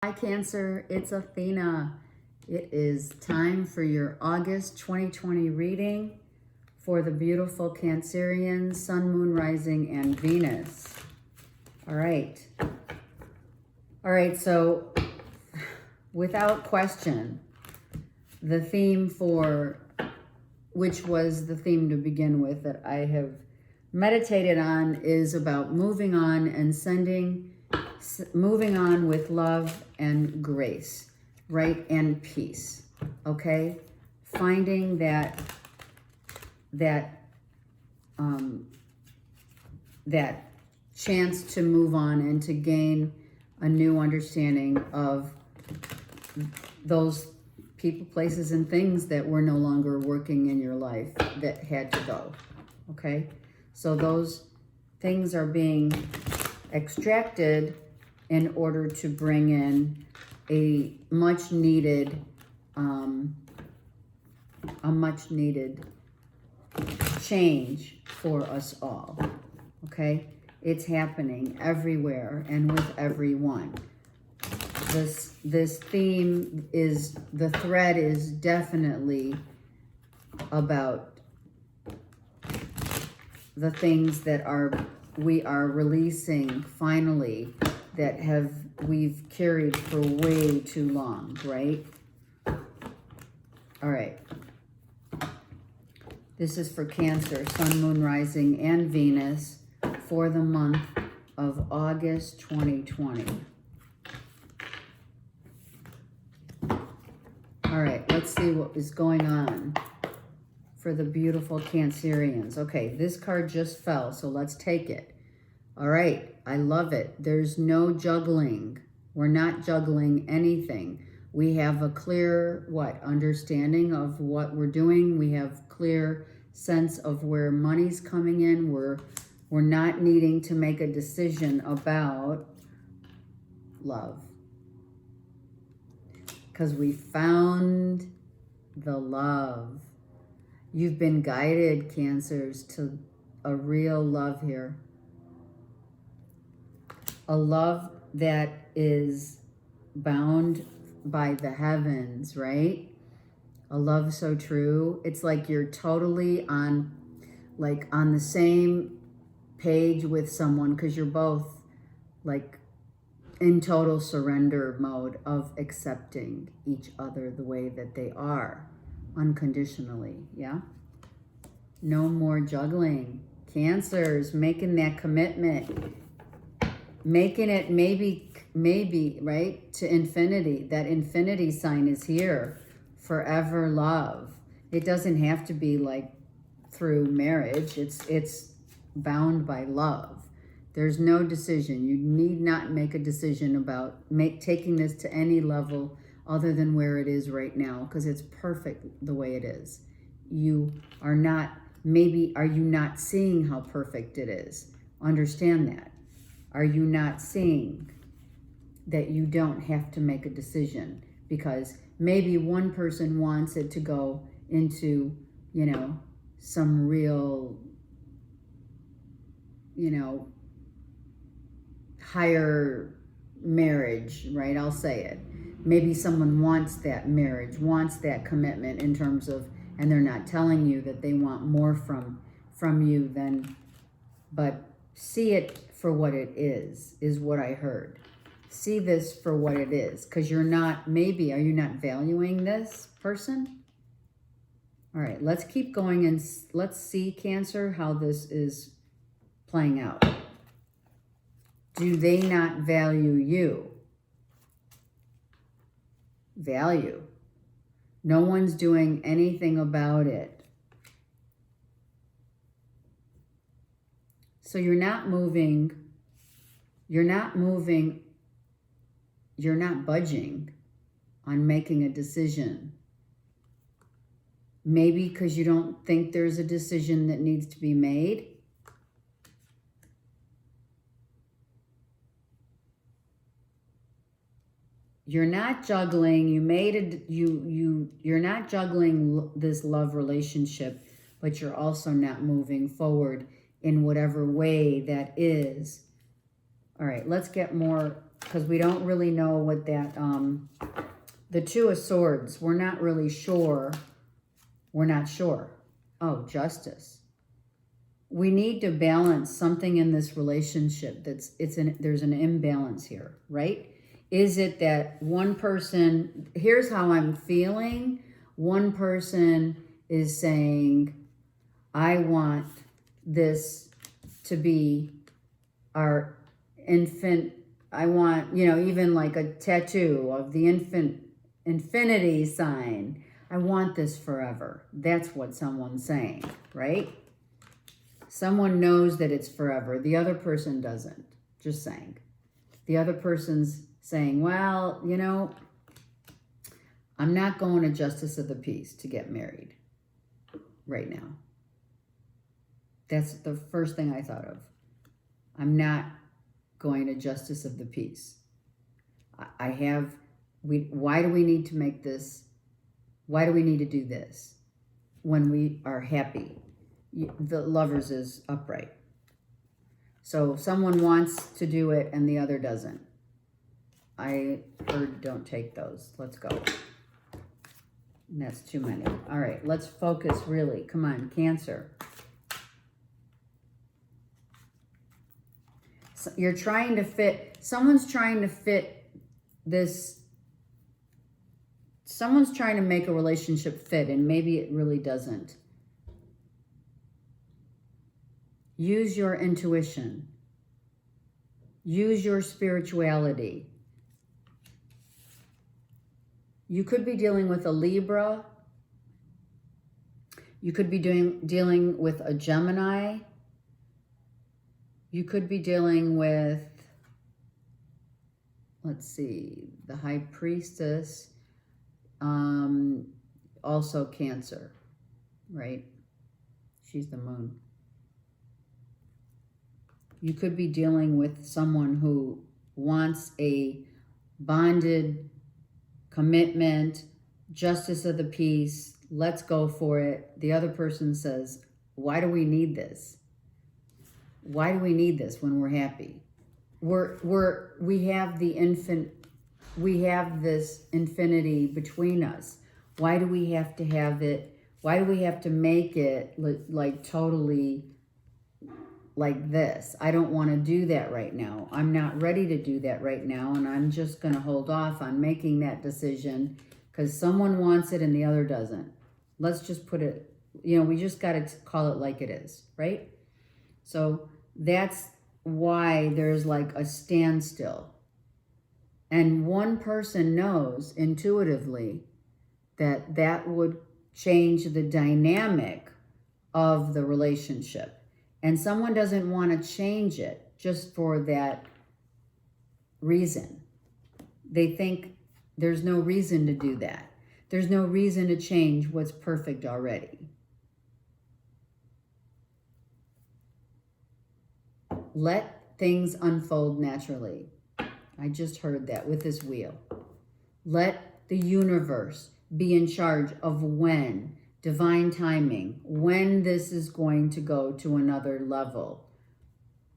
Hi Cancer, it's Athena. It is time for your August 2020 reading for the beautiful Cancerians, Sun, Moon, Rising, and Venus. All right, so without question, the theme which was the theme to begin with that I have meditated on, is about moving on and moving on with love and grace, right? And peace, okay? Finding that chance to move on and to gain a new understanding of those people, places, and things that were no longer working in your life that had to go, okay? So those things are being extracted in order to bring in a much needed change for us all, okay? It's happening everywhere and with everyone. This theme is, the thread is definitely about the things that we are releasing finally, that we've carried for way too long, right? All right. This is for Cancer, Sun, Moon, Rising, and Venus for the month of August 2020. All right, let's see what is going on for the beautiful Cancerians. Okay, this card just fell, so let's take it. All right, I love it. There's no juggling. We're not juggling anything. We have a clear, understanding of what we're doing. We have clear sense of where money's coming in. We're not needing to make a decision about love, because we found the love. You've been guided, Cancers, to a real love here. A love that is bound by the heavens, right? A love so true. It's like you're totally on the same page with someone, because you're both in total surrender mode of accepting each other the way that they are, unconditionally, yeah? No more juggling. Cancers, making that commitment, making it maybe, right, to infinity. That infinity sign is here. Forever love. It doesn't have to be through marriage. It's bound by love. There's no decision. You need not make a decision about taking this to any level other than where it is right now, because it's perfect the way it is. You are not, are you not seeing how perfect it is? Understand that. Are you not seeing that you don't have to make a decision? Because maybe one person wants it to go into, some real, higher marriage, right? I'll say it. Maybe someone wants that marriage, wants that commitment in terms of, and they're not telling you that they want more from you than, but see it for what it is what I heard. See this for what it is, because you're not, are you not valuing this person? All right, let's keep going and let's see, Cancer, how this is playing out. Do they not value you? Value. No one's doing anything about it. So you're not moving, you're not budging on making a decision. Maybe because you don't think there's a decision that needs to be made. You're not juggling. You're not juggling this love relationship, but you're also not moving forward in whatever way that is. All right, let's get more because we don't really know what that, the Two of Swords, we're not really sure. We're not sure. Oh, Justice. We need to balance something in this relationship there's an imbalance here, right? Is it that one person, here's how I'm feeling. One person is saying, I want this to be our infant. I want, even like a tattoo of the infinity sign. I want this forever. That's what someone's saying, right? Someone knows that it's forever. The other person doesn't. Just saying. The other person's saying, well, I'm not going to Justice of the Peace to get married right now. That's the first thing I thought of. I'm not going to Justice of the Peace. Why do we need to make this? Why do we need to do this when we are happy? The Lovers is upright. So someone wants to do it and the other doesn't. I heard don't take those. Let's go. And that's too many. All right, let's focus really. Come on, Cancer. So you're trying to fit, someone's trying to fit this, someone's trying to make a relationship fit, and maybe it really doesn't. Use your intuition. Use your spirituality. You could be dealing with a Libra. You could be dealing with a Gemini. You could be dealing with, let's see, the High Priestess, also Cancer, right? She's the moon. You could be dealing with someone who wants a bonded commitment, Justice of the Peace, let's go for it. The other person says, why do we need this? Why do we need this when we're happy? We have this infinity between us. Why do we have to have it? Why do we have to make it like totally like this? I don't want to do that right now. I'm not ready to do that right now, and I'm just going to hold off on making that decision because someone wants it and the other doesn't. Let's just put it, we just got to call it like it is, right? So that's why there's like a standstill. And one person knows intuitively that that would change the dynamic of the relationship. And someone doesn't want to change it just for that reason. They think there's no reason to do that. There's no reason to change what's perfect already. Let things unfold naturally. I just heard that with this wheel. Let the universe be in charge of when, divine timing, when this is going to go to another level.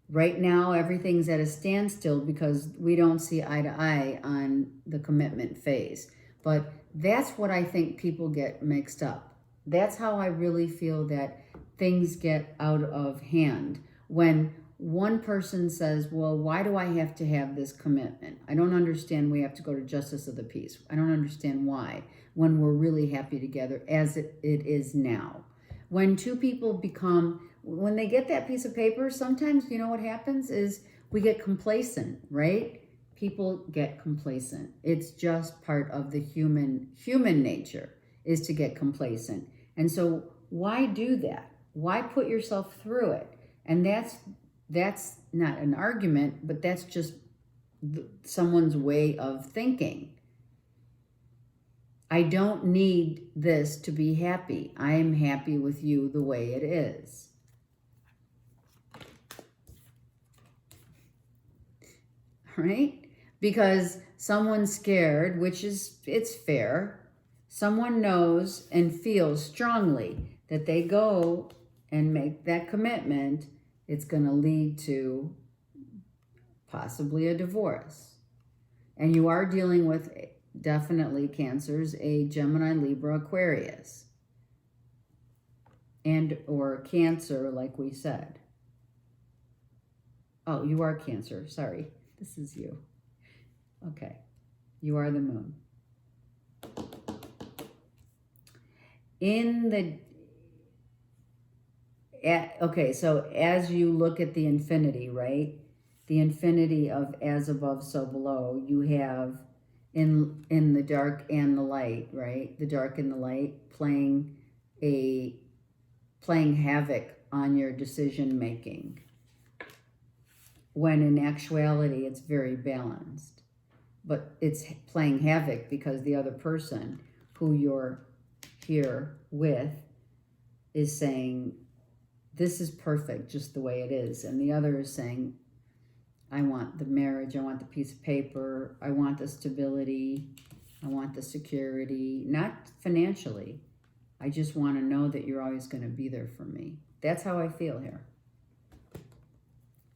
Right now, everything's at a standstill because we don't see eye to eye on the commitment phase. But that's what I think people get mixed up. That's how I really feel that things get out of hand. When one person says, well, why do I have to have this commitment? I don't understand we have to go to Justice of the Peace. I don't understand why, when we're really happy together as it is now. When two people when they get that piece of paper, sometimes, what happens is we get complacent, right? People get complacent. It's just part of the human nature is to get complacent. And so why do that? Why put yourself through it? And that's not an argument, but that's just someone's way of thinking. I don't need this to be happy. I am happy with you the way it is. Right? Because someone's scared, it's fair. Someone knows and feels strongly that they go and make that commitment, it's going to lead to possibly a divorce. And you are dealing with, definitely, Cancers, a Gemini, Libra, Aquarius. And or Cancer, like we said. Oh, you are Cancer. Sorry. This is you. Okay. You are the moon. Okay, so as you look at the infinity, right? The infinity of as above, so below, you have in the dark and the light, right? The dark and the light playing havoc on your decision making. When in actuality, it's very balanced. But it's playing havoc because the other person who you're here with is saying, this is perfect just the way it is. And the other is saying, I want the marriage, I want the piece of paper, I want the stability, I want the security, not financially. I just want to know that you're always going to be there for me. That's how I feel here.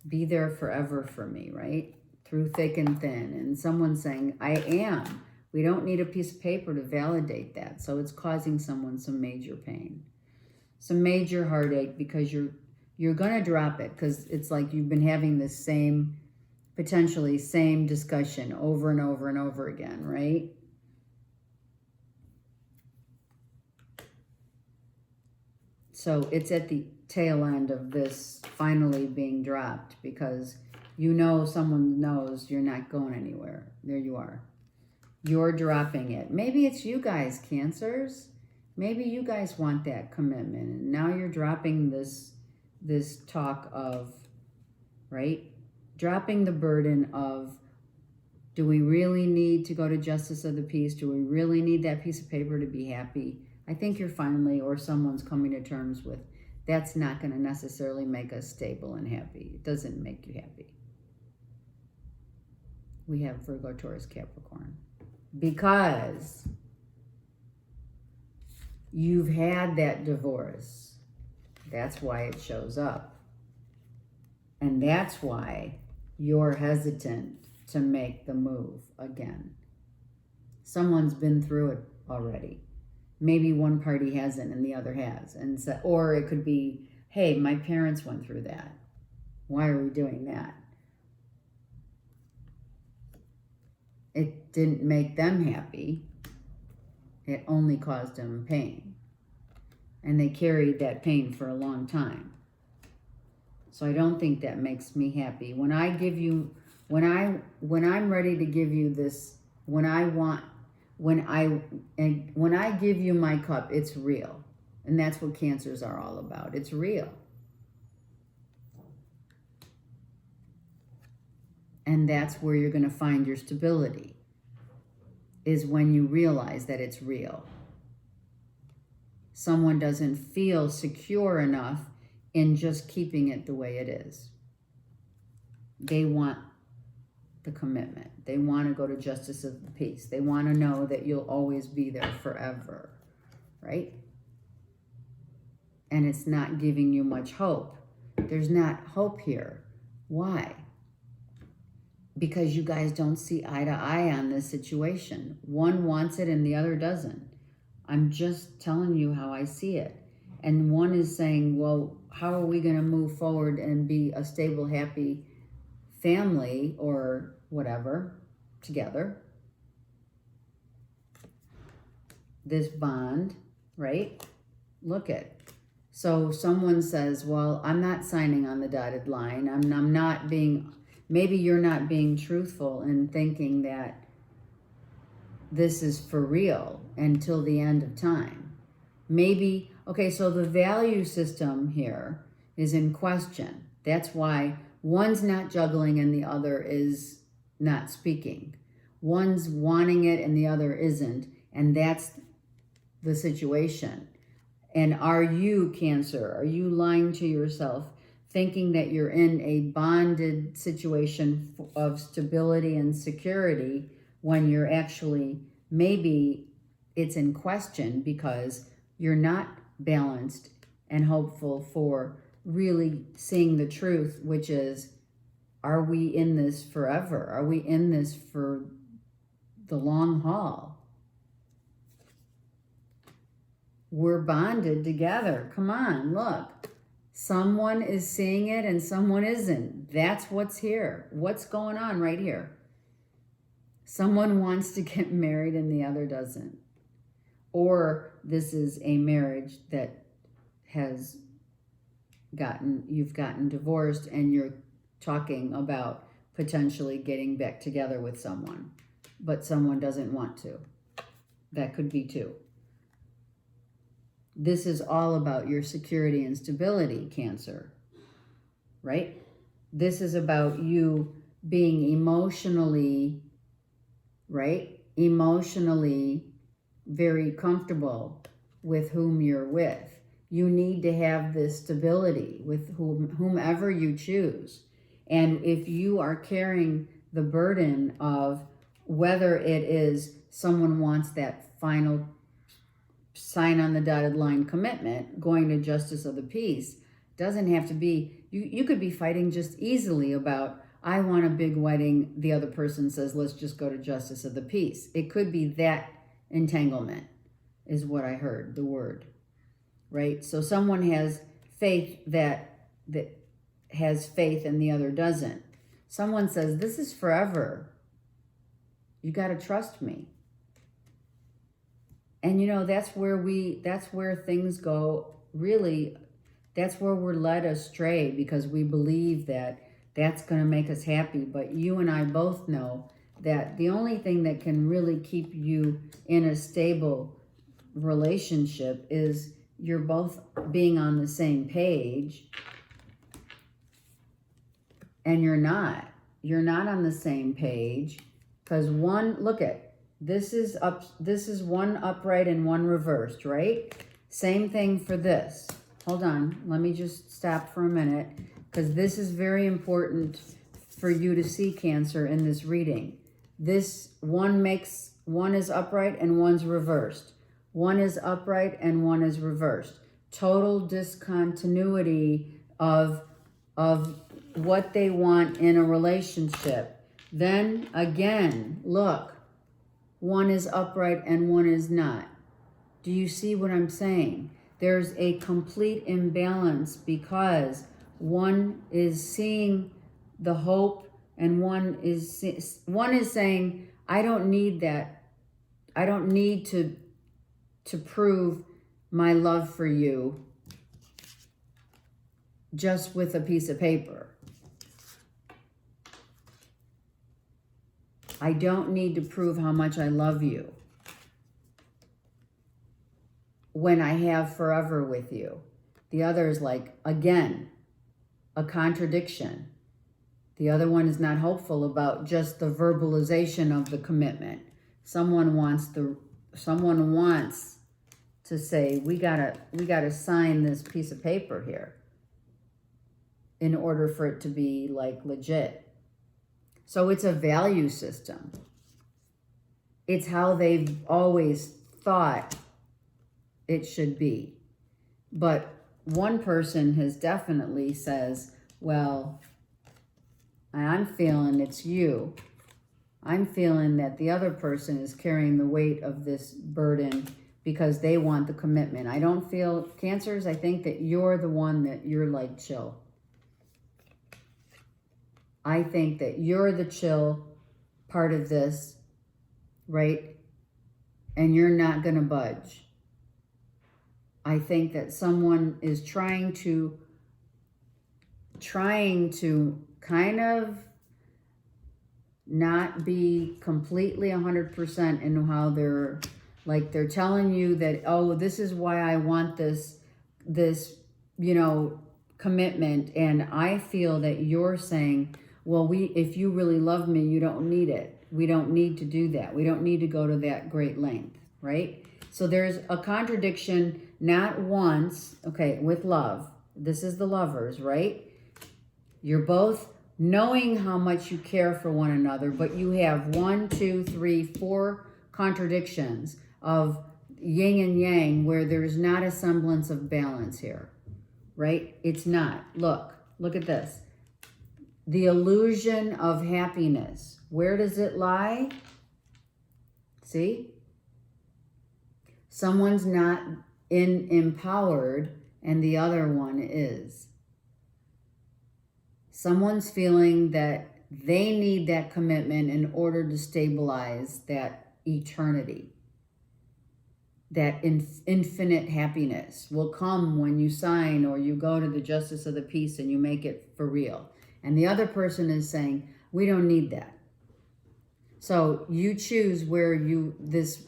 Be there forever for me, right? Through thick and thin. And someone's saying, I am. We don't need a piece of paper to validate that. So it's causing someone some major pain, some major heartache, because you're going to drop it, because it's like you've been having this potentially same discussion over and over and over again, right? So it's at the tail end of this finally being dropped, because someone knows you're not going anywhere. There you are. You're dropping it. Maybe it's you guys, Cancers. Maybe you guys want that commitment. And now you're dropping this talk of, right? Dropping the burden of, do we really need to go to justice of the peace? Do we really need that piece of paper to be happy? I think you're finally, or someone's coming to terms with, that's not going to necessarily make us stable and happy. It doesn't make you happy. We have Virgo, Taurus, Capricorn. Because you've had that divorce. That's why it shows up. And that's why you're hesitant to make the move again. Someone's been through it already. Maybe one party hasn't and the other has. And so, or it could be, hey, my parents went through that. Why are we doing that? It didn't make them happy. It only caused them pain. And they carried that pain for a long time. So I don't think that makes me happy. When I'm ready to give you this, when I give you my cup, it's real. And that's what Cancers are all about. It's real. And that's where you're going to find your stability, is when you realize that it's real. Someone doesn't feel secure enough in just keeping it the way it is. They want the commitment. They want to go to justice of the peace. They want to know that you'll always be there forever, right? And it's not giving you much hope. There's not hope here. Why? Because you guys don't see eye to eye on this situation. One wants it and the other doesn't. I'm just telling you how I see it. And one is saying, well, how are we going to move forward and be a stable, happy family or whatever together? This bond, right? Look at. So someone says, well, I'm not signing on the dotted line. I'm not being, maybe you're not being truthful in thinking that this is for real until the end of time. Maybe, okay, so the value system here is in question. That's why one's not juggling and the other is not speaking. One's wanting it and the other isn't. And that's the situation. And are you, Cancer, are you lying to yourself, thinking that you're in a bonded situation of stability and security when you're actually, maybe it's in question because you're not balanced and hopeful for really seeing the truth, which is, are we in this forever? Are we in this for the long haul. We're bonded together. Come on, look. Someone is seeing it and someone isn't. That's what's here. What's going on right here? Someone wants to get married and the other doesn't. Or this is a marriage that has you've gotten divorced and you're talking about potentially getting back together with someone, but someone doesn't want to. That could be too. This is all about your security and stability, Cancer, right? This is about you being emotionally, right? Emotionally very comfortable with whom you're with. You need to have this stability with whomever you choose. And if you are carrying the burden of whether it is someone wants that final sign on the dotted line commitment, going to justice of the peace, doesn't have to be, you could be fighting just easily about, I want a big wedding. The other person says, let's just go to justice of the peace. It could be that entanglement is what I heard, the word, right? So someone has faith that has faith and the other doesn't. Someone says, this is forever. You got to trust me. And you know, that's where things go, really, that's where we're led astray because we believe that that's going to make us happy. But you and I both know that the only thing that can really keep you in a stable relationship is you're both being on the same page, and you're not on the same page because one, look at, this is one upright and one reversed, right? Same thing for this. Hold on, let me just stop for a minute because this is very important for you to see, Cancer, in this reading. This one is upright and one's reversed. One is upright and one is reversed. Total discontinuity of what they want in a relationship. Then again, look, one is upright and one is not. Do you see what I'm saying? There's a complete imbalance because one is seeing the hope and one is saying, I don't need that. I don't need to prove my love for you just with a piece of paper. I don't need to prove how much I love you when I have forever with you. The other is like, again, a contradiction. The other one is not hopeful about just the verbalization of the commitment. Someone wants to say, we gotta sign this piece of paper here in order for it to be like legit. So it's a value system. It's how they've always thought it should be. But one person has definitely says, well, I'm feeling it's you. I'm feeling that the other person is carrying the weight of this burden because they want the commitment. I don't feel, Cancers, I think that you're the one that you're like chill. I think that you're the chill part of this, right? And you're not going to budge. I think that someone is trying to kind of not be completely 100% in how they're telling you that, oh, this is why I want this, commitment. And I feel that you're saying, well, if you really love me, you don't need it. We don't need to do that. We don't need to go to that great length, right? So there's a contradiction, not once, okay, with love. This is the lovers, right? You're both knowing how much you care for one another, but you have 1, 2, 3, 4 contradictions of yin and yang where there's not a semblance of balance here, right? It's not. Look at this. The illusion of happiness. Where does it lie? See? Someone's not empowered and the other one is. Someone's feeling that they need that commitment in order to stabilize that eternity. That infinite happiness will come when you sign or you go to the justice of the peace and you make it for real. And the other person is saying, we don't need that. So you choose where this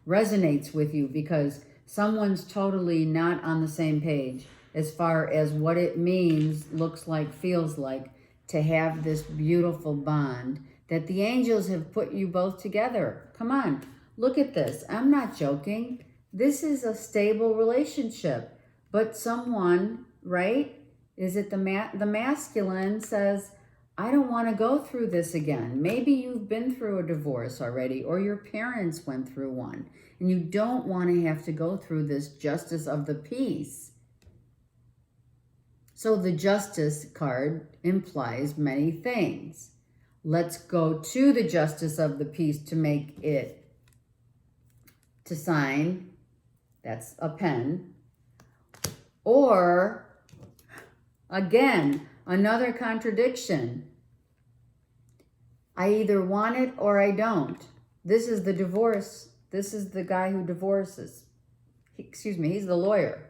resonates with you, because someone's totally not on the same page as far as what it means, looks like, feels like to have this beautiful bond that the angels have put you both together. Come on, look at this. I'm not joking. This is a stable relationship. But someone, right? Is it the masculine says, I don't want to go through this again. Maybe you've been through a divorce already, or your parents went through one, and you don't want to have to go through this justice of the peace. So the justice card implies many things. Let's go to the justice of the peace to make it, to sign. That's a pen. Or, again, another contradiction. I either want it or I don't. This is the divorce. This is the guy who divorces. He's the lawyer.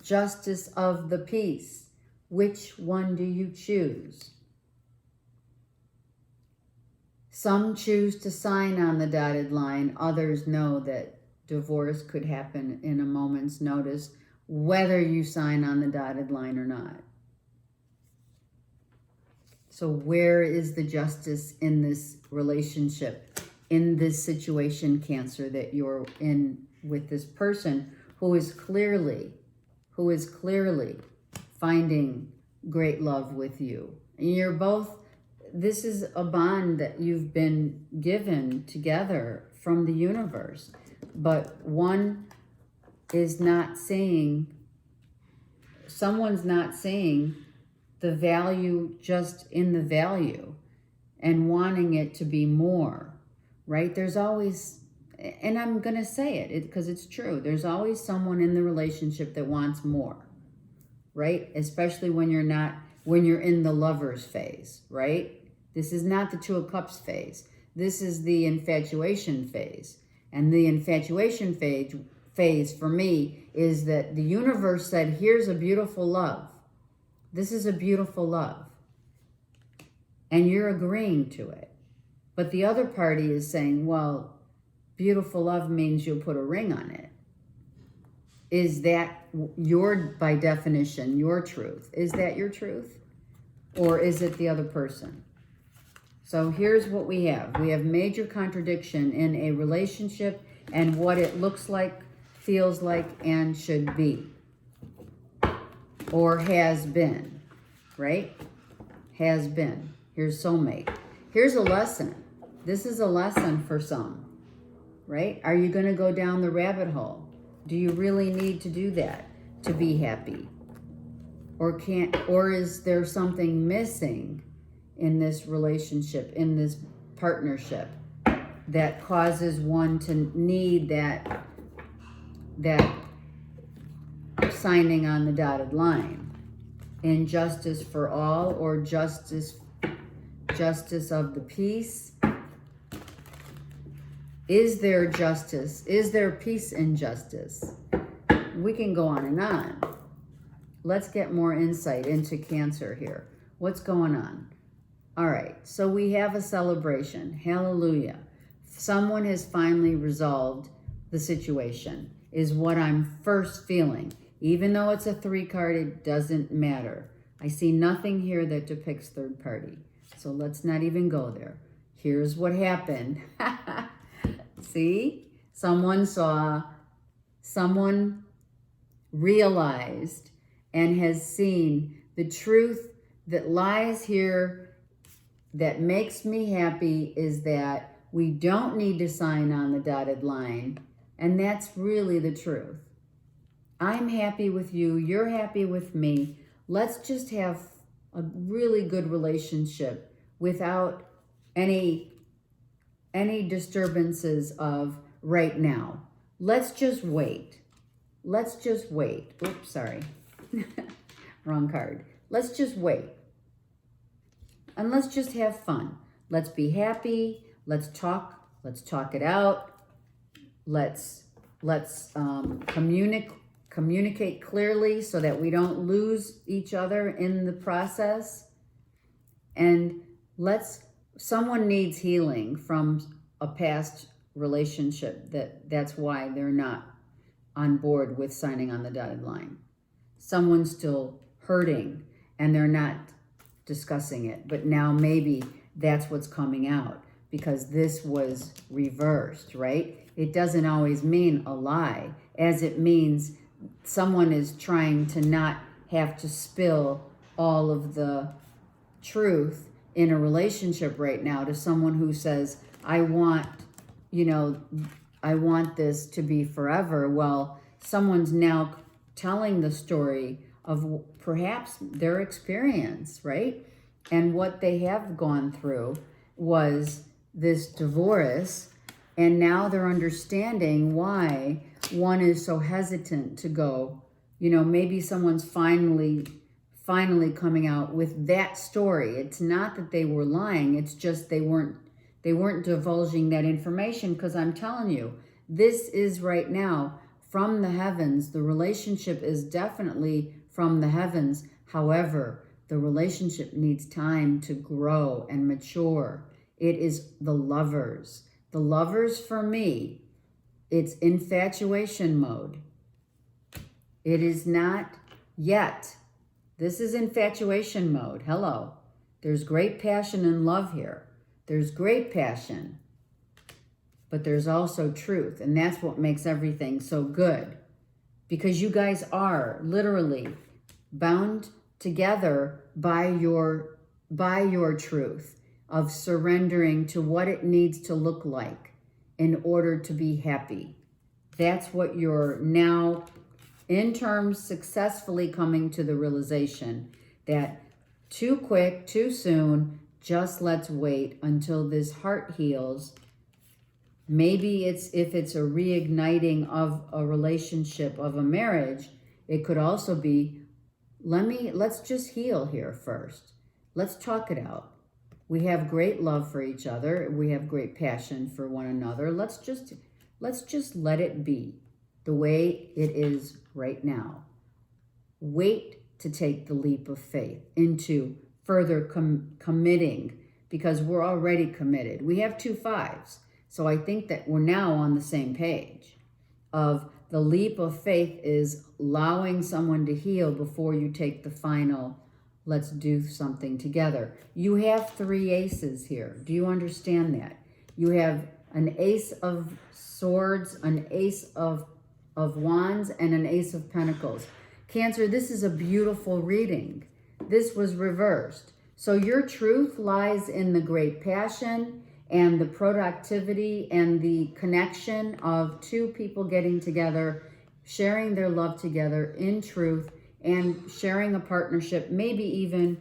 Justice of the peace. Which one do you choose? Some choose to sign on the dotted line. Others know that divorce could happen in a moment's notice, whether you sign on the dotted line or not. So where is the justice in this relationship, in this situation, Cancer, that you're in with this person who is clearly finding great love with you? And you're both, this is a bond that you've been given together from the universe. But one is not seeing, someone's not seeing the value just in the value and wanting it to be more, right? There's always, and I'm going to say it because it's true, there's always someone in the relationship that wants more, right? Especially when you're in the lover's phase, right? This is not the Two of Cups phase. This is the infatuation phase. And the infatuation phase for me is that the universe said, here's a beautiful love. This is a beautiful love. And you're agreeing to it. But the other party is saying, well, beautiful love means you'll put a ring on it. Is that by definition, your truth? Is that your truth? Or is it the other person? So here's what we have. We have major contradiction in a relationship and what it looks like, feels like, and should be. Or has been, right? Has been. Here's soulmate. Here's a lesson. This is a lesson for some, right? Are you going to go down the rabbit hole? Do you really need to do that to be happy? Or is there something missing in this relationship, in this partnership, that causes one to need that signing on the dotted line? Injustice for all, or justice of the peace? Is there justice? Is there peace in justice? We can go on and on. Let's get more insight into Cancer here. What's going on? All right, so we have a celebration. Hallelujah. Someone has finally resolved the situation, is what I'm first feeling. Even though it's a 3 card, it doesn't matter. I see nothing here that depicts third party. So let's not even go there. Here's what happened. See? Someone realized and has seen the truth that lies here that makes me happy is that we don't need to sign on the dotted line. And that's really the truth. I'm happy with you. You're happy with me. Let's just have a really good relationship without any disturbances of right now. Let's just wait. Let's just wait. Oops, sorry. Wrong card. Let's just wait. And let's just have fun. Let's be happy. Let's talk it out. Let's communicate clearly so that we don't lose each other in the process. And someone needs healing from a past relationship that's why they're not on board with signing on the dotted line. Someone's still hurting and they're not discussing it, but now maybe that's what's coming out because this was reversed, right? It doesn't always mean a lie, as it means someone is trying to not have to spill all of the truth in a relationship right now to someone who says, I want this to be forever. Well, someone's now telling the story of perhaps their experience, right? And what they have gone through was this divorce, and now they're understanding why one is so hesitant to go. Maybe someone's finally coming out with that story. It's not that they were lying, it's just they weren't divulging that information, because I'm telling you, this is right now from the heavens. The relationship is definitely from the heavens. However, the relationship needs time to grow and mature. It is the lovers. The lovers, for me, it's infatuation mode. It is not yet. This is infatuation mode. Hello. There's great passion and love here. There's great passion, but there's also truth. And that's what makes everything so good, because you guys are literally bound together by your truth of surrendering to what it needs to look like in order to be happy. That's what you're now, in terms, successfully coming to the realization that too quick, too soon, just let's wait until this heart heals. Maybe if it's a reigniting of a relationship, of a marriage, it could also be, let's just heal here first. Let's talk it out. We have great love for each other. We have great passion for one another. Let's just let it be the way it is right now. Wait to take the leap of faith into further committing, because we're already committed. We have 2 5s. So I think that we're now on the same page of the leap of faith is allowing someone to heal before you take the final, let's do something together. You have 3 aces here. Do you understand that? You have an ace of swords, an ace of wands, and an ace of pentacles. Cancer, this is a beautiful reading. This was reversed. So your truth lies in the great passion and the productivity and the connection of 2 people getting together, sharing their love together in truth, and sharing a partnership, maybe even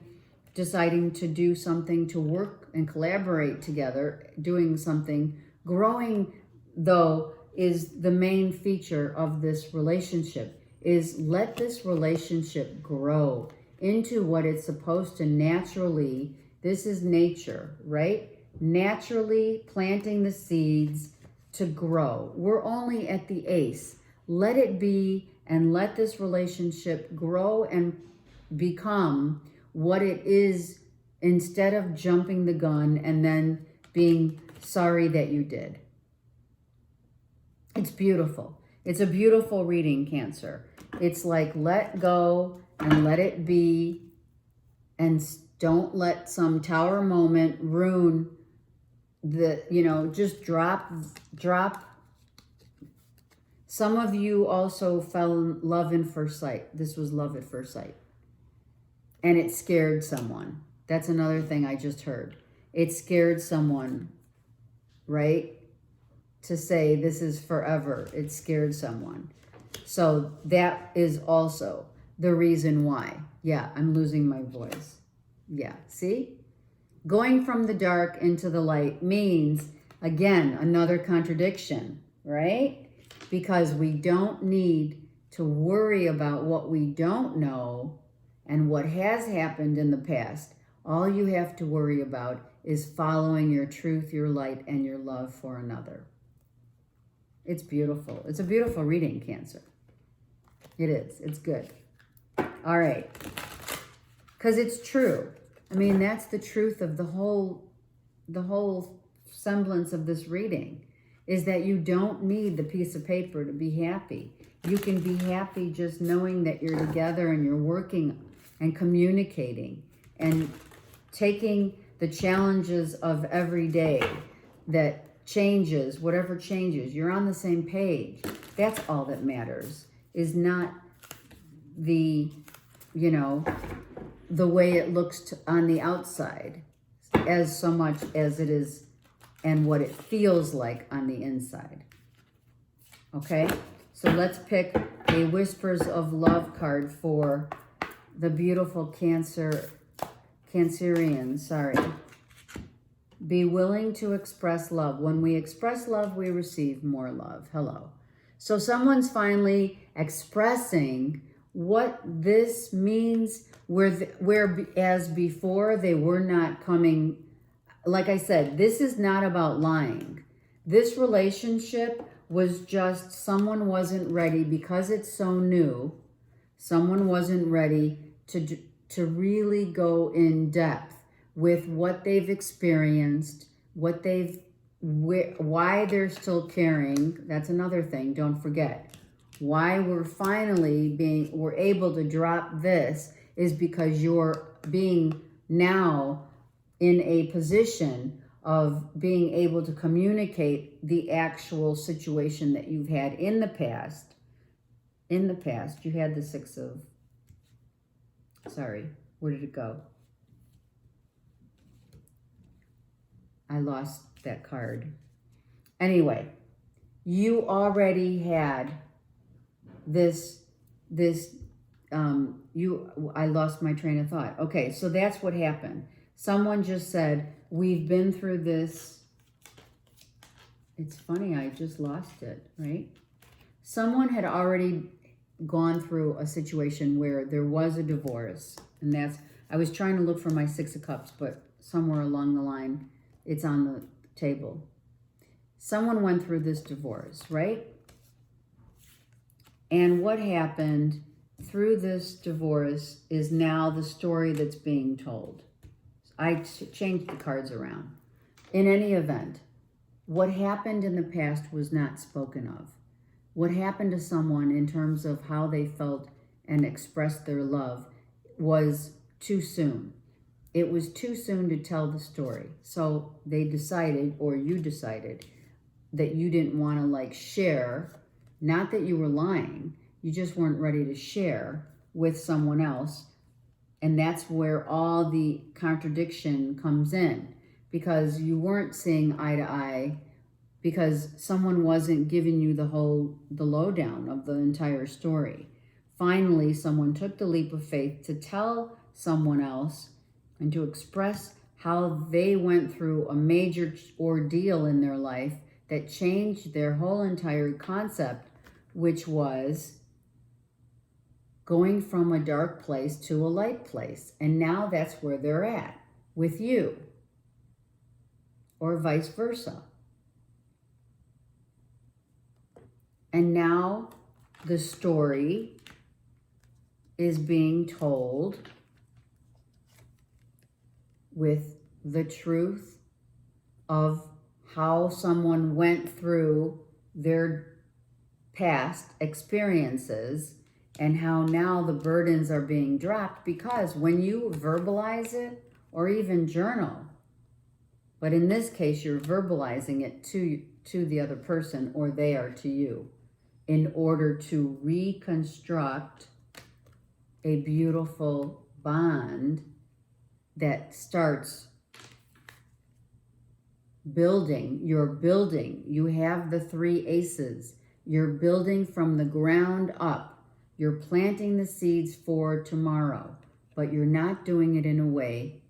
deciding to do something, to work and collaborate together, doing something. Growing, though, is the main feature of this relationship, is let this relationship grow into what it's supposed to naturally. This is nature, right? Naturally planting the seeds to grow. We're only at the ace. Let it be, and let this relationship grow and become what it is, instead of jumping the gun and then being sorry that you did. It's beautiful. It's a beautiful reading, Cancer. It's like, let go and let it be, and don't let some tower moment ruin the, just drop. Some of you also fell in love in first sight. This was love at first sight. And it scared someone. That's another thing I just heard. It scared someone, right? To say this is forever. It scared someone. So that is also the reason why. Yeah, I'm losing my voice. Yeah, see? Going from the dark into the light means, again, another contradiction, right? Because we don't need to worry about what we don't know and what has happened in the past. All you have to worry about is following your truth, your light, and your love for another. It's beautiful. It's a beautiful reading, Cancer. It is. It's good. All right. Because it's true. I mean, that's the truth of the whole semblance of this reading, is that you don't need the piece of paper to be happy. You can be happy just knowing that you're together and you're working and communicating and taking the challenges of every day that changes, whatever changes, you're on the same page. That's all that matters, is not the, you know, the way it looks on the outside as so much as it is and what it feels like on the inside. Okay? So let's pick a Whispers of Love card for the beautiful Cancerian, sorry. Be willing to express love. When we express love, we receive more love. Hello. So someone's finally expressing what this means, whereas before they were not coming. Like I said, this is not about lying. This relationship was just someone wasn't ready because it's so new. Someone wasn't ready to really go in depth with what they've experienced, why they're still caring. That's another thing. Don't forget. Why we're able to drop this is because you're being now in a position of being able to communicate the actual situation that you've had in the past. In the past, you had the Six of, sorry, where did it go? I lost that card. Anyway, you already had I lost my train of thought. Okay, so that's what happened. Someone just said, we've been through this. It's funny, I just lost it, right? Someone had already gone through a situation where there was a divorce. And I was trying to look for my Six of Cups, but somewhere along the line, it's on the table. Someone went through this divorce, right? And what happened through this divorce is now the story that's being told. I changed the cards around. In any event, what happened in the past was not spoken of. What happened to someone in terms of how they felt and expressed their love was too soon. It was too soon to tell the story. So they decided, or you decided, that you didn't want to share. Not that you were lying, you just weren't ready to share with someone else. And that's where all the contradiction comes in, because you weren't seeing eye to eye, because someone wasn't giving you the lowdown of the entire story. Finally, someone took the leap of faith to tell someone else and to express how they went through a major ordeal in their life that changed their whole entire concept, which was going from a dark place to a light place. And now that's where they're at with you, or vice versa. And now the story is being told with the truth of how someone went through their past experiences and how now the burdens are being dropped, because when you verbalize it or even journal, but in this case, you're verbalizing it to the other person, or they are to you, in order to reconstruct a beautiful bond that starts building. You're building. You have the 3 aces. You're building from the ground up. You're planting the seeds for tomorrow. but you're not doing it in a way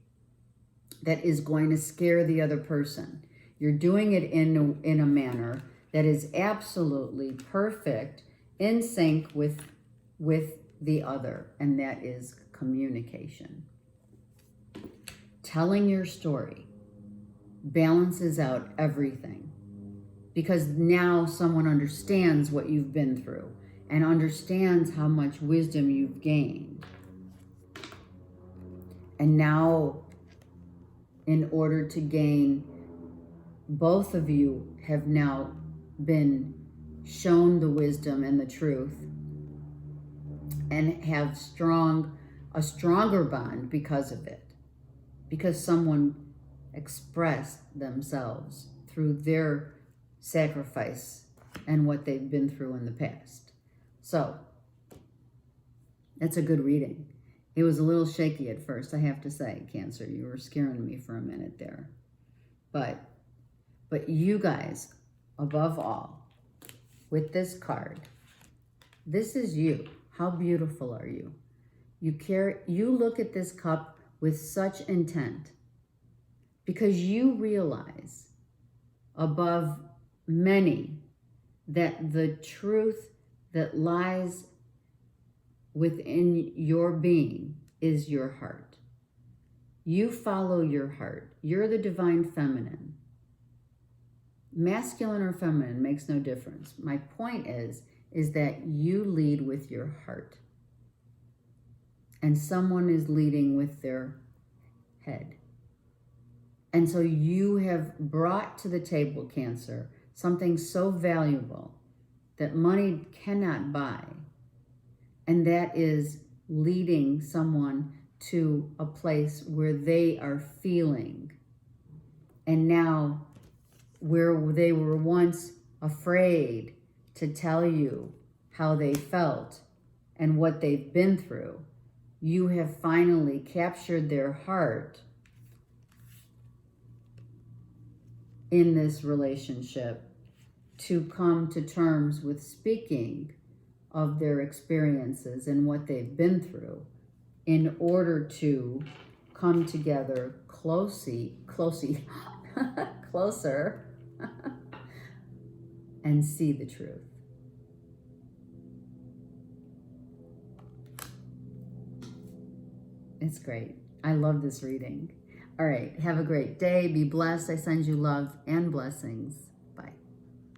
that is going to scare the other person. You're doing it in a manner that is absolutely perfect, in sync with the other, and that is communication. Telling your story balances out everything, because now someone understands what you've been through and understands how much wisdom you've gained. And now, in order to gain, both of you have now been shown the wisdom and the truth, and have a stronger bond because of it, because someone expressed themselves through their sacrifice and what they've been through in the past. So that's a good reading. It was a little shaky at first, I have to say, Cancer. You were scaring me for a minute there. But you guys, above all, with this card, this is you. How beautiful are you? You look at this cup with such intent, because you realize above many that the truth that lies within your being is your heart. You follow your heart. You're the divine feminine. Masculine or feminine makes no difference. My point is that you lead with your heart, and someone is leading with their head. And so you have brought to the table, Cancer, something so valuable that money cannot buy, and that is leading someone to a place where they are feeling. And now, where they were once afraid to tell you how they felt and what they've been through, you have finally captured their heart in this relationship to come to terms with speaking of their experiences and what they've been through, in order to come together closer and see the truth. It's great. I love this reading. All right, have a great day. Be blessed. I send you love and blessings.